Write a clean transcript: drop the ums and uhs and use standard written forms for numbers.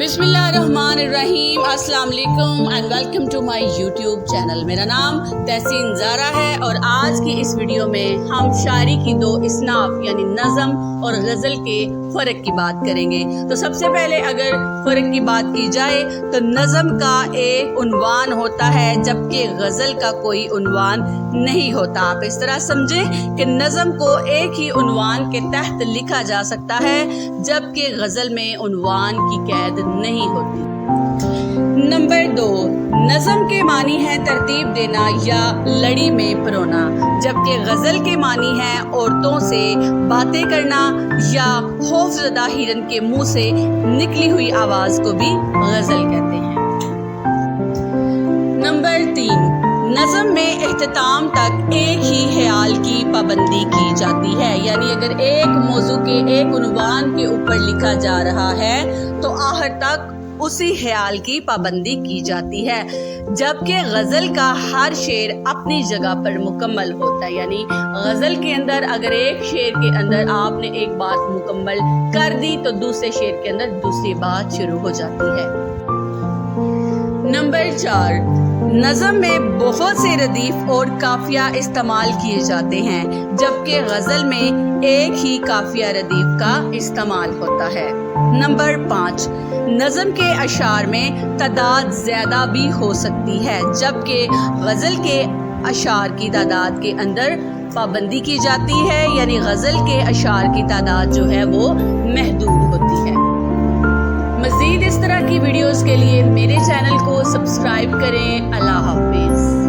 बिस्मिल्लाहिर्रहमानिर्रहीम, अस्सलाम वालेकुम and welcome to my YouTube channel. मेरा नाम तहसीन ज़ारा है और आज की इस वीडियो में हम शायरी की दो इसनाफ यानी नज़म और गज़ल के फ़र्क की बात करेंगे। तो सबसे पहले अगर फ़र्क की बात की जाए तो नज़म का एक उन्वान होता है जबकि गज़ल का कोई उन्वान नहीं होता। आप इस तरह समझें कि नज़म को एक ही उन्वान के तहत लिखा जा सकता है जबकि गज़ल में उन्वान की कैद नहीं होती। नंबर 2, नज़म के मानी है तरतीब देना या लड़ी में परोना, जबकि गज़ल के मानी है औरतों से बातें करना या खौफज़दा हिरन के मुंह से निकली हुई आवाज़ को भी गज़ल कहते हैं। नंबर 3, नज़म में इख्तिताम तक एक ही ख्याल की पाबंदी की जाती है, यानी अगर एक मौजू के एक उन्वान के ऊपर लिखा जा रहा है तो आखिर तक उसी ख्याल की पाबंदी की जाती है, जबकि गज़ल का हर शेर अपनी जगह पर मुकम्मल होता है। यानी गज़ल के अंदर अगर एक शेर के अंदर आपने एक बात मुकम्मल कर दी तो दूसरे शेर के अंदर दूसरी बात शुरू हो जाती है। नंबर 4, नज़म में बहुत से रदीफ और काफिया इस्तेमाल किए जाते हैं, जबकि गज़ल में एक ही काफिया रदीफ का इस्तेमाल होता है। नंबर 5, नज़म के अशार में तादाद ज़्यादा भी हो सकती है, जबकि गज़ल के अशार की तादाद के अंदर पाबंदी की जाती है, यानी गज़ल के अशार की तादाद जो है वो महदूद होती है। मज़ीद इस तरह की वीडियोस के लिए मेरे चैनल को सब्सक्राइब करें। अल्लाह हाफ़िज़।